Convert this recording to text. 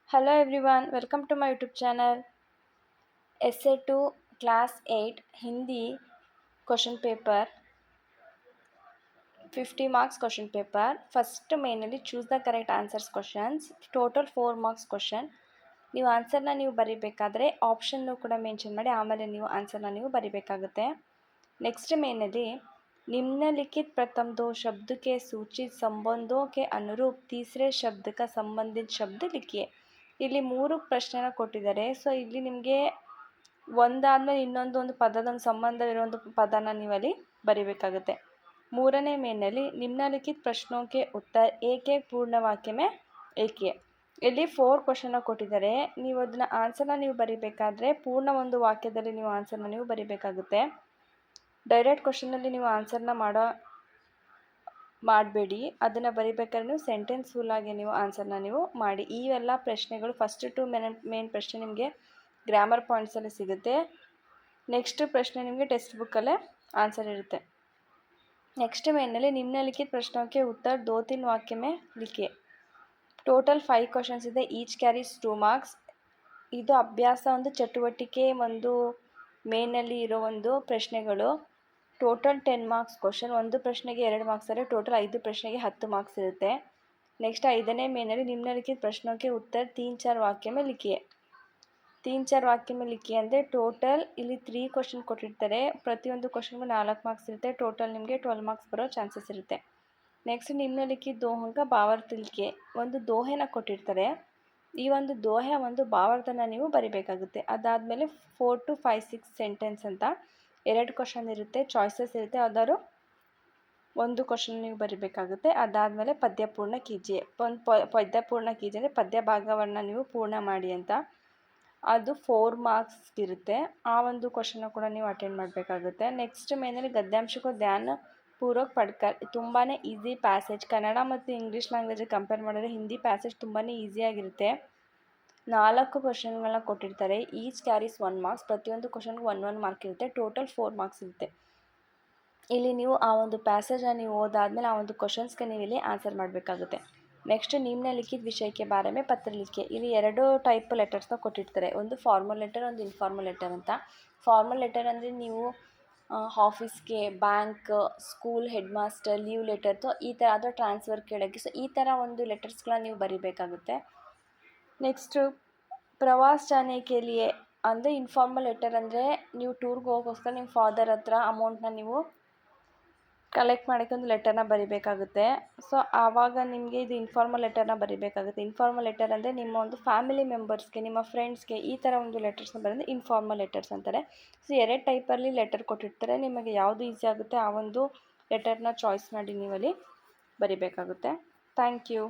Hello everyone, welcome to my YouTube channel. Essay 2 Class 8 Hindi question paper, 50 marks question paper. First mainly choose the correct answers questions. Total 4 marks question. ನೀವು ಆನ್ಸರ್ನ ನೀವು ಬರೀಬೇಕಾದ್ರೆ option ಕೂಡ mention ಮಾಡಿ ಆಮೇಲೆ ನೀವು ಆನ್ಸರ್ನ ನೀವು ಬರೀಬೇಕಾಗುತ್ತೆ. Next mainly निम्नलिखित प्रथम दो शब्द के सूचित संबंधों के अनुरूप तीसरे शब्द का संबंधित शब्द लिखिए. ಇಲ್ಲಿ ಮೂರು ಪ್ರಶ್ನೆನ ಕೊಟ್ಟಿದ್ದಾರೆ. ಸೊ ಇಲ್ಲಿ ನಿಮಗೆ ಒಂದಾದ್ಮೇಲೆ ಇನ್ನೊಂದು ಪದದ ಸಂಬಂಧವಿರೋ ಒಂದು ಪದನ ನೀವಲ್ಲಿ ಬರೀಬೇಕಾಗುತ್ತೆ. ಮೂರನೇ ಮೇನಲ್ಲಿ ನಿಮ್ನಲಿಖಿತ ಪ್ರಶ್ನೋं के उत्तर एक एक पूर्ण वाक्य में लिखिए. ಇಲ್ಲಿ 4 ಕ್ವೆಶ್ಚನ್ ಕೊಟ್ಟಿದ್ದಾರೆ. ನೀವು ಅದನ್ನ ಆನ್ಸರ್ನ ನೀವು ಬರೀಬೇಕಾದ್ರೆ ಪೂರ್ಣ ಒಂದು ವಾಕ್ಯದಲ್ಲಿ ನೀವು ಆನ್ಸರ್ನ ನೀವು ಬರೀಬೇಕಾಗುತ್ತೆ. ಡೈರೆಕ್ಟ್ ಕ್ವೆಶ್ಚನಲ್ಲಿ ನೀವು ಆನ್ಸರ್ನ ಮಾಡಬೇಡಿ. ಅದನ್ನು ಬರೀಬೇಕಾದ್ರೆ ನೀವು ಸೆಂಟೆನ್ಸ್ ಫುಲ್ಲಾಗಿ ನೀವು ಆನ್ಸರ್ನ ನೀವು ಮಾಡಿ. ಇವೆಲ್ಲ ಪ್ರಶ್ನೆಗಳು ಫಸ್ಟ್ 2 ಮೇನ್ ಪ್ರಶ್ನೆ ನಿಮಗೆ ಗ್ರಾಮರ್ ಪಾಯಿಂಟ್ಸಲ್ಲಿ ಸಿಗುತ್ತೆ. ನೆಕ್ಸ್ಟ್ ಪ್ರಶ್ನೆ ನಿಮಗೆ ಟೆಕ್ಸ್ಟ್ ಬುಕ್ಕಲ್ಲೇ ಆನ್ಸರ್ ಇರುತ್ತೆ. ನೆಕ್ಸ್ಟ್ ಮೇನಲ್ಲಿ ನಿಮ್ನಲಿಖಿತ ಪ್ರಶ್ನೋಕ್ಕೆ ಉತ್ತರ 2-3 ವಾಕ್ಯ में लिखिए. ಟೋಟಲ್ 5 ಕ್ವೆಶ್ಚನ್ಸ್ ಇದೆ. Each carries 2 marks. ಇದು ಅಭ್ಯಾಸ ಒಂದು ಚಟುವಟಿಕೆ ಒಂದು ಮೇನಲ್ಲಿ ಇರೋ ಒಂದು ಪ್ರಶ್ನೆಗಳು. Total 10 marks question. ಒಂದು ಪ್ರಶ್ನೆಗೆ 2 ಮಾರ್ಕ್ಸ್ ಆದರೆ ಟೋಟಲ್ 5 ಪ್ರಶ್ನೆಗೆ 10 ಮಾರ್ಕ್ಸ್ ಇರುತ್ತೆ. ನೆಕ್ಸ್ಟ್ 5ನೇ ಮೇನಲ್ಲಿ ನಿಮ್ನಲಿಖಿತ ಪ್ರಶ್ನೋಕ್ಕೆ ಉತ್ತರ 3-4 ವಾಕ್ಯ में लिखिए. 3-4 ವಾಕ್ಯ में लिखिए ಅಂದರೆ ಟೋಟಲ್ ಇಲ್ಲಿ 3 ಕ್ವೆಶ್ಚನ್ ಕೊಟ್ಟಿರ್ತಾರೆ. ಪ್ರತಿಯೊಂದು ಕ್ವೆಶ್ಚನ್ಗೂ 4 ಮಾರ್ಕ್ಸ್ ಇರುತ್ತೆ. ಟೋಟಲ್ ನಿಮಗೆ 12 ಮಾರ್ಕ್ಸ್ ಬರೋ ಚಾನ್ಸಸ್ ಇರುತ್ತೆ. ನೆಕ್ಸ್ಟ್ ನಿಮ್ನಲಿಖಿತ ದೋಹೆ ಭಾವಾರ್ಥ लिखिए. ಒಂದು ದೋಹೆನ ಕೊಟ್ಟಿರ್ತಾರೆ. ಈ ಒಂದು ದೋಹೆ ಒಂದು ಭಾವಾರ್ಥನ ನೀವು ಬರಿಬೇಕಾಗುತ್ತೆ. ಅದಾದಮೇಲೆ 4 to 5 6 ಸೆಂಟೆನ್ಸ್ ಅಂತ 2 ಕ್ವೆಶ್ಚನ್ ಇರುತ್ತೆ. ಚಾಯ್ಸಸ್ ಇರುತ್ತೆ. ಯಾವ್ದಾದ್ರು ಒಂದು ಕ್ವೆಶ್ಚನ್ ನೀವು ಬರಿಬೇಕಾಗುತ್ತೆ. ಅದಾದಮೇಲೆ ಪದ್ಯ ಪೂರ್ಣ ಕೀಜಿಯೆ. ಒಂದು ಪದ್ಯ ಪೂರ್ಣ ಕೀಜಿಯೆ ಅಂದರೆ ಪದ್ಯ ಭಾಗವನ್ನು ನೀವು ಪೂರ್ಣ ಮಾಡಿ ಅಂತ. ಅದು 4 ಮಾರ್ಕ್ಸ್ ಇರುತ್ತೆ. ಆ ಒಂದು ಕ್ವೆಶ್ಚನ್ನ ಕೂಡ ನೀವು ಅಟೆಂಡ್ ಮಾಡಬೇಕಾಗುತ್ತೆ. ನೆಕ್ಸ್ಟ್ ಮೇನಲ್ಲಿ ಗದ್ಯಾಂಶಕ್ಕೂ ಧ್ಯಾನ ಪೂರ್ವಕ ಪಡ್ಕರ್. ತುಂಬಾ ಈಸಿ ಪ್ಯಾಸೇಜ್. ಕನ್ನಡ ಮತ್ತು ಇಂಗ್ಲೀಷ್ ಲ್ಯಾಂಗ್ವೇಜಿಗೆ ಕಂಪೇರ್ ಮಾಡಿದ್ರೆ ಹಿಂದಿ ಪ್ಯಾಸೇಜ್ ತುಂಬಾ ಈಸಿಯಾಗಿರುತ್ತೆ. 4 ಕ್ವೆಶ್ಚನ್ಗಳನ್ನ ಕೊಟ್ಟಿರ್ತಾರೆ. Each carries 1 marks. ಪ್ರತಿಯೊಂದು ಕ್ವೆಶ್ಚನ್ಗೂ 1 ಮಾರ್ಕ್ ಇರುತ್ತೆ. ಟೋಟಲ್ 4 ಮಾರ್ಕ್ಸ್ ಇರುತ್ತೆ. ಇಲ್ಲಿ ನೀವು ಆ ಒಂದು ಪ್ಯಾಸೇಜನ್ನ ನೀವು ಓದಾದ್ಮೇಲೆ ಆ ಒಂದು ಕ್ವೆಶ್ಚನ್ಸ್ಗೆ ನೀವು ಇಲ್ಲಿ ಆನ್ಸರ್ ಮಾಡಬೇಕಾಗುತ್ತೆ. ನೆಕ್ಸ್ಟ್ ನಿಮ್ನಲಿಖಿತ ವಿಷಯಕ್ಕೆ ಬಾರೆ में ಪತ್ರ लिखिए. ಇಲ್ಲಿ 2 ಟೈಪ್ ಲೆಟರ್ಸ್ನ ಕೊಟ್ಟಿರ್ತಾರೆ. ಒಂದು ಫಾರ್ಮಲ್ ಲೆಟರ್, ಒಂದು ಇನ್ಫಾರ್ಮಲ್ ಲೆಟರ್ ಅಂತ. ಫಾರ್ಮಲ್ ಲೆಟರ್ ಅಂದರೆ ನೀವು ಆಫೀಸ್ಗೆ, bank, school head master, leave letter ಈ ಥರ ಅಥವಾ ಟ್ರಾನ್ಸ್ಫರ್ ಕೇಳೋಕ್ಕೆ. ಸೊ ಈ ಥರ ಒಂದು ಲೆಟರ್ಸ್ಗಳನ್ನ ನೀವು ಬರೀಬೇಕಾಗುತ್ತೆ. ನೆಕ್ಸ್ಟು ಪ್ರವಾಸ ಜಾನೆ ಕೆ ಲಿಯೆ ಅಂದರೆ ಇನ್ಫಾರ್ಮಲ್ ಲೆಟರ್ ಅಂದರೆ ನೀವು ಟೂರ್ಗೆ ಹೋಗೋಸ್ಕರ ನಿಮ್ಮ ಫಾದರ್ ಹತ್ರ ಅಮೌಂಟ್ನ ನೀವು ಕಲೆಕ್ಟ್ ಮಾಡೋಕ್ಕೆ ಒಂದು ಲೆಟರ್ನ ಬರೀಬೇಕಾಗುತ್ತೆ. ಸೊ ಆವಾಗ ನಿಮಗೆ ಇದು ಇನ್ಫಾರ್ಮಲ್ ಲೆಟರ್ನ ಬರೀಬೇಕಾಗುತ್ತೆ. ಇನ್ಫಾರ್ಮಲ್ ಲೆಟರ್ ಅಂದರೆ ನಿಮ್ಮ ಒಂದು ಫ್ಯಾಮಿಲಿ ಮೆಂಬರ್ಸ್ಗೆ, ನಿಮ್ಮ ಫ್ರೆಂಡ್ಸ್ಗೆ ಈ ಥರ ಒಂದು ಲೆಟರ್ಸ್ನ ಬರೆದು ಇನ್ಫಾರ್ಮಲ್ ಲೆಟರ್ಸ್ ಅಂತಾರೆ. ಸೊ 2 ಟೈಪಲ್ಲಿ ಲೆಟರ್ ಕೊಟ್ಟಿರ್ತಾರೆ. ನಿಮಗೆ ಯಾವುದು ಈಸಿ ಆಗುತ್ತೆ ಆ ಒಂದು ಲೆಟರ್ನ ಚಾಯ್ಸ್ ಮಾಡಿ ನೀವಲ್ಲಿ ಬರೀಬೇಕಾಗುತ್ತೆ. Thank you.